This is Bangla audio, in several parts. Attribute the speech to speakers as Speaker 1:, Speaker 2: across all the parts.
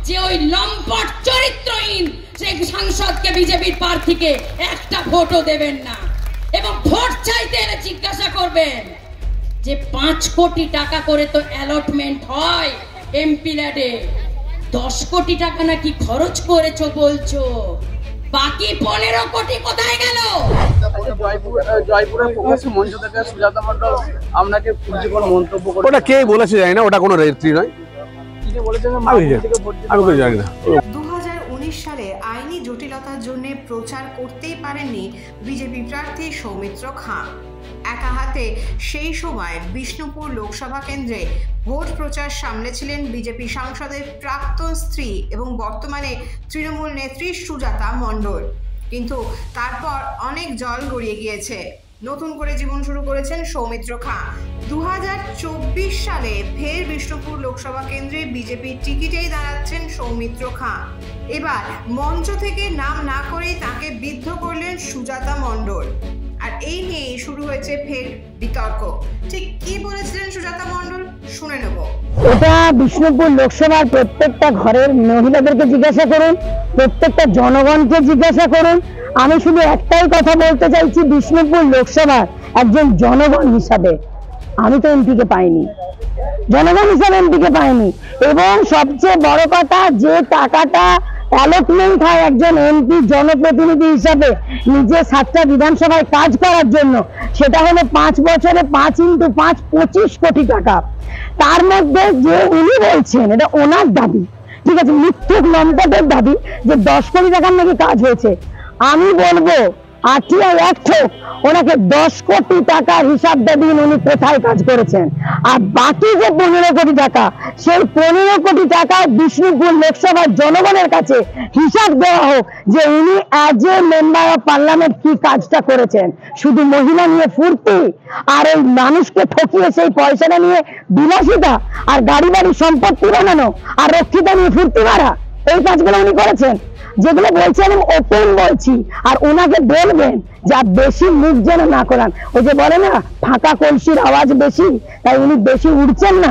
Speaker 1: যে ওই লম্পট চরিত্রহীন সেই সাংসদকে বিজেপির প্রার্থীকে একটা ভোটও দেবেন না, এবং ভোট চাইতে এলে জিজ্ঞাসা করবেন যে 5 কোটি টাকা করে তো অ্যালটমেন্ট হয় এমপি ল্যাডে, 10 কোটি টাকা নাকি খরচ করেছো বলছো, বাকি 15 কোটি কোথায় গেল?
Speaker 2: জয়পুরের প্রকাশ্য মঞ্চ থেকে সুজাতা মণ্ডল আপনাকে কুরুচিকর মন্তব্য করে,
Speaker 3: ওটা কে বলেছে জানি না, ওটা কোনো রেজিস্ট্রি নয়।
Speaker 2: তিনি বলেছেন
Speaker 3: আমি কিছু জানি না।
Speaker 4: 2019 সালে আইনি জটিলতার জন্য প্রচার করতেই পারেননি বিজেপি প্রার্থী সৌমিত্র খাঁ। একা হাতে সেই সময় বিষ্ণুপুর লোকসভা কেন্দ্রে ভোট প্রচার সামলেছিলেন বিজেপি সাংসদের প্রাক্তন স্ত্রী এবং বর্তমানে তৃণমূল নেত্রী সুজাতা মণ্ডল। কিন্তু তারপর অনেক জল গড়িয়ে গিয়েছে, নতুন করে জীবন শুরু করেছেন সৌমিত্র খাঁ। 2024 সালে ফের বিষ্ণুপুর লোকসভা কেন্দ্রে বিজেপির টিকিটেই দাঁড়াচ্ছেন সৌমিত্র খাঁ। এবার মঞ্চ থেকে নাম না করেই তাকে বিদ্ধ করলেন সুজাতা মণ্ডল, আর এই নিয়েই শুরু হয়েছে ফের বিতর্ক। ঠিক কি বলেছিলেন সুজাতা মণ্ডল, শুনে নেব।
Speaker 5: এটা বিষ্ণুপুর লোকসভার প্রত্যেকটা ঘরের মহিলাদেরকে জিজ্ঞাসা করুন, প্রত্যেকটা জনগণকে জিজ্ঞাসা করুন। আমি শুধু একটাই কথা বলতে চাইছি, বিষ্ণুপুর লোকসভার একজন জনগণ হিসাবে আমি তো এমপিকে পাইনি, জনগণ হিসাবে এমপিকে পাইনি। এবং সবচেয়ে বড় কথা, যে টাকাটা অ্যালটমেন্ট হয় একজন এমপি জনপ্রতিনিধি হিসাবে নিজে 7টা বিধানসভায় কাজ করার জন্য, সেটা হলো 5 বছরে 5 × 5 25 কোটি টাকা। তার মধ্যে যে উনি বলছেন, এটা ওনার দাবি, ঠিক আছে, মিথ্যুক লম্পটের দাবি যে 10 কোটি টাকার নাকি কাজ হয়েছে। আমি বলবো আরটিআই অ্যাক্ট হোক, ওনাকে 10 কোটি টাকার হিসাবটা দিন উনি কোথায় কাজ করেছেন। আর বাকি যে 15 কোটি টাকা, সেই 15 কোটি টাকা বিষ্ণুপুর লোকসভার জনগণের কাছে হিসাব দেওয়া হোক যে উনি as a member of parliament কি কাজটা করেছেন। শুধু মহিলা নিয়ে ফুর্তি, আর এই মানুষকে ঠকিয়ে সেই পয়সাটা নিয়ে বিলাসিতা, আর গাড়ি বাড়ি সম্পত্তি বানানো, আর রক্ষিতা নিয়ে ফুর্তি মারা, এই কাজগুলো উনি করেছেন। যেগুলো বলছেন আমি ওপেন বলছি, আর ওনাকে বলবেন যা বেশি মুখ যেন না করান। ওই যে বলে না ফাঁকা কলসির আওয়াজ বেশি, তাই উনি বেশি উঠছেন না।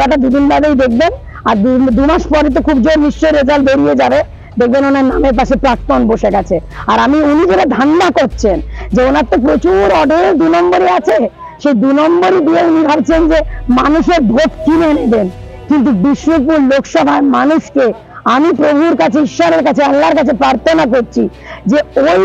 Speaker 5: ওটা দুদিন বাদেই দেখবেন, আর 2 মাস পরে তো খুব জোর নিশ্চয়ই রেজাল্ট বেরিয়ে যাবে, দেখবেন ওনার নামের পাশে প্রাক্তন বসে গেছে। আর উনি যেটা ধান্দা করছেন যে ওনার তো প্রচুর অর্ডার 2 নম্বরে আছে, সেই 2 নম্বরই দিয়ে উনি ভাবছেন যে মানুষের ভোট কিনে নেবেন। কিন্তু বিষ্ণুপুর লোকসভার মানুষকে আমি প্রভুর কাছে, ঈশ্বরের কাছে, আল্লাহর কাছে প্রার্থনা করছি যে ওই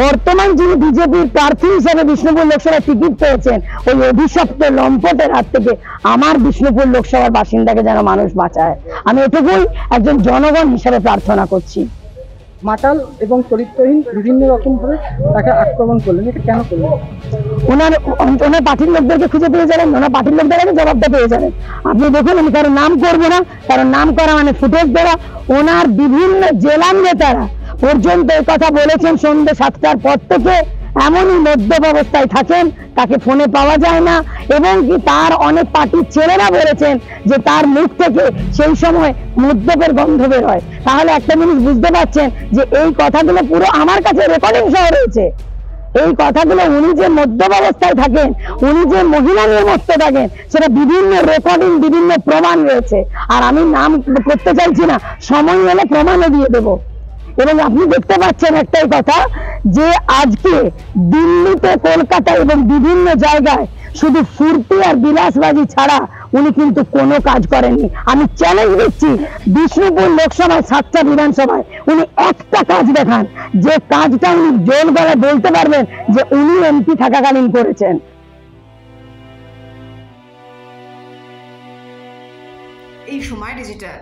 Speaker 5: বর্তমান যিনি বিজেপির প্রার্থী হিসেবে বিষ্ণুপুর লোকসভায় টিকিট পেয়েছেন, ওই অভিশপ্ত লম্পটের হাত থেকে আমার বিষ্ণুপুর লোকসভার বাসিন্দাকে যেন মানুষ বাঁচায়। আমি এটুকুই একজন জনগণ হিসেবে প্রার্থনা করছি।
Speaker 2: মাতাল এবং চরিত্রহীন বিভিন্ন রকম ভাবে তাকে আক্রমণ করলেন, এটা কেন করলেন?
Speaker 5: ওনার পার্টির লোকদেরকে খুঁজে পেয়ে যাবেন, ওনার পার্টির লোকদের আগে জবাবটা পেয়ে যাবেন। আপনি দেখুন, আমি কারো নাম করবো না, কারণ নাম করা মানে ফুটেজ দেওয়া। ওনার বিভিন্ন জেলার নেতারা পর্যন্ত এই কথা বলেছেন সন্ধ্যে 7টার পর থেকে এমনই মদ্যপ অবস্থায় থাকেন, তাকে ফোনে পাওয়া যায় না, এবং কি তার অনেক পার্টির ছেলেরা বলেছেন যে তার মুখ থেকে সেই সময় মদ্যপের গন্ধ বের হয়। তাহলে একটা জিনিস বুঝতে পারছেন যে এই কথাগুলো পুরো আমার কাছে রেকর্ডিং সহ রয়েছে। এই কথাগুলো উনি যে মদ্যপ অবস্থায় থাকেন, উনি যে মহিলা নিয়ে মত্ত থাকেন, সেটা বিভিন্ন রেকর্ডিং, বিভিন্ন প্রমাণ রয়েছে। আর আমি নাম করতে চাইছি না, সময় হলে প্রমাণও দিয়ে দেবো। এবং আপনি দেখতে পাচ্ছেন একটাই কথা, যে আজকে দিল্লিতে, কলকাতা এবং বিভিন্ন জায়গায় শুধু ফুর্তি আর বিলাসবাজি ছাড়া উনি কিন্তু কোনো কাজ করেননি। আমি চ্যালেঞ্জ দিচ্ছি, বিষ্ণুপুর লোকসভায় 7টা বিধানসভায় উনি একটা কাজ দেখান, যে কাজটা উনি জোর গলায় বলতে পারবেন যে উনি এমপি থাকাকালীন করেছেন।
Speaker 4: এই সময় ডিজিটাল।